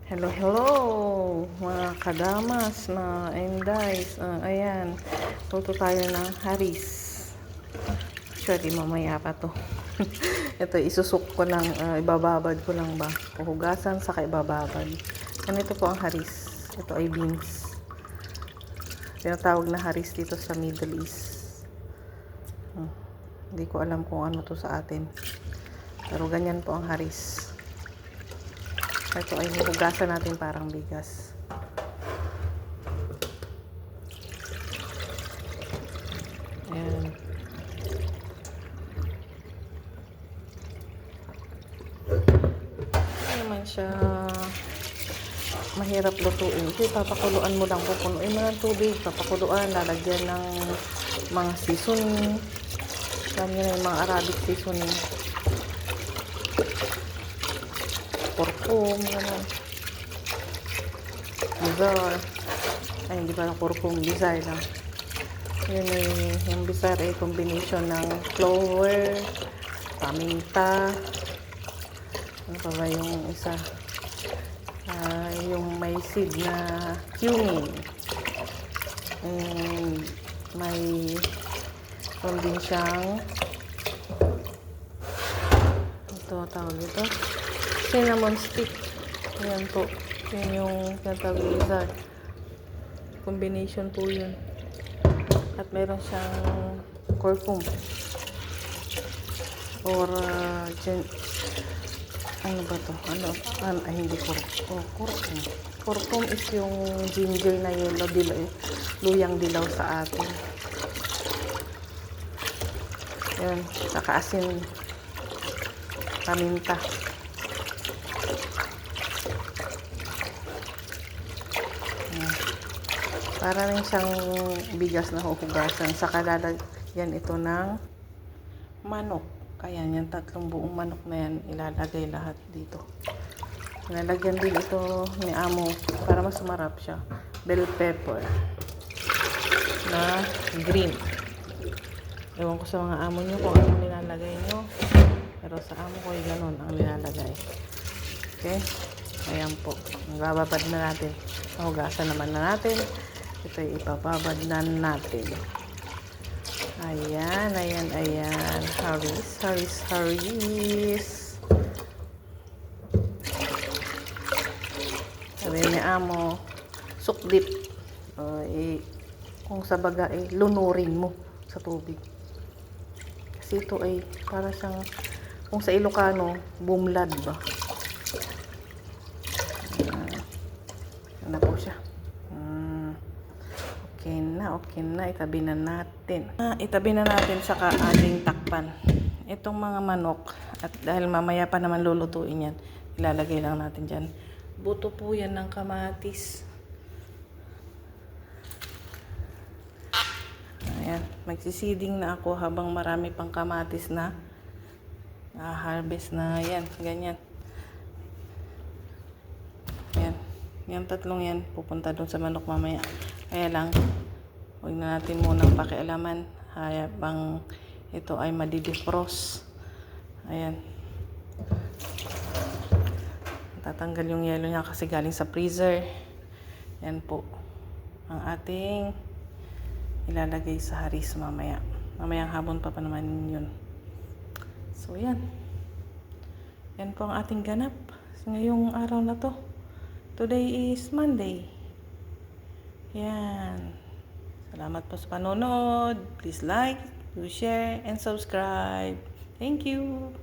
Hello, hello mga kadamas na guys. Ayan, tuto tayo ng haris. Actually, mamaya pa to. Ito, isusok ko lang, ibababad ko lang ba. Puhugasan, saka ibababad. Ganito po ang haris. Ito ay beans. Tinatawag na haris dito sa Middle East. Hindi ko alam kung ano to sa atin. Pero ganyan po ang haris. Ito ay hugasan natin parang bigas. Ayan. Hindi naman siya mahirap lutuin. Ito papakuluan mo lang. Pupunuin mo ng tubig. Papakuluan. Lalagyan ng mga seasoning. Ganyan na yung mga Arabic seasoning. Kurkum. Ganun. Bizar. Ay, hindi pala kurkum. Bizar lang. Yun ay, yung bizar ay combination ng flour, paminta, ano pa ba yung isa? Yung may seed na cumin. And may din siyang ito, tawag ito cinnamon stick. Ayan po. Yun yung tinatawag bizar. Combination po yun. At meron siyang curcum or ano ba to? Ay, hindi curcum. Curcum is yung ginger na yun, luyang dilaw sa atin. Yun, saka asin, paminta. Para rin siyang bigas na huhugasan. Saka lalagyan ito ng manok. Kaya yan, 3 buong manok na yan, ilalagay lahat dito. Lalagyan din ito ni amo para mas sumarap siya. Bell pepper na green. Ewan ko sa mga amo nyo kung ano nilalagay nyo. Pero sa amo ko ay ganun ang nilalagay. Okay? Ayan po. Magbababad na natin. Hugasan naman na natin. Ito ay ipababad na natin. Ayan, ayan, ayan. Haris, haris, haris. Sabi ni amo, sukdip. Kung sa baga ay lunurin mo sa tubig. Kasi ito ay para siyang, kung sa Ilocano, bumlad ba? Ano po siya? Okay na. Itabi na natin. Itabi na natin saka ating takpan. Itong mga manok, at dahil mamaya pa naman lulutuin yan, ilalagay lang natin dyan. Buto po yan ng kamatis. Ayan, magsisiding na ako habang marami pang kamatis na harvest na yan, ganyan. Yan, yung 3 yan, pupunta doon sa manok mamaya. Kaya lang, huwag na natin munang pakialaman habang ito ay madidefrost. Ayan. Tatanggal yung yelo niya kasi galing sa freezer. Yan po ang ating ilalagay sa haris mamaya. Mamayang hapon pa naman yun. So yan. Yan po ang ating ganap ngayong araw na to. Today is Monday. Yan. Salamat po sa panonood. Please like, share, and subscribe. Thank you.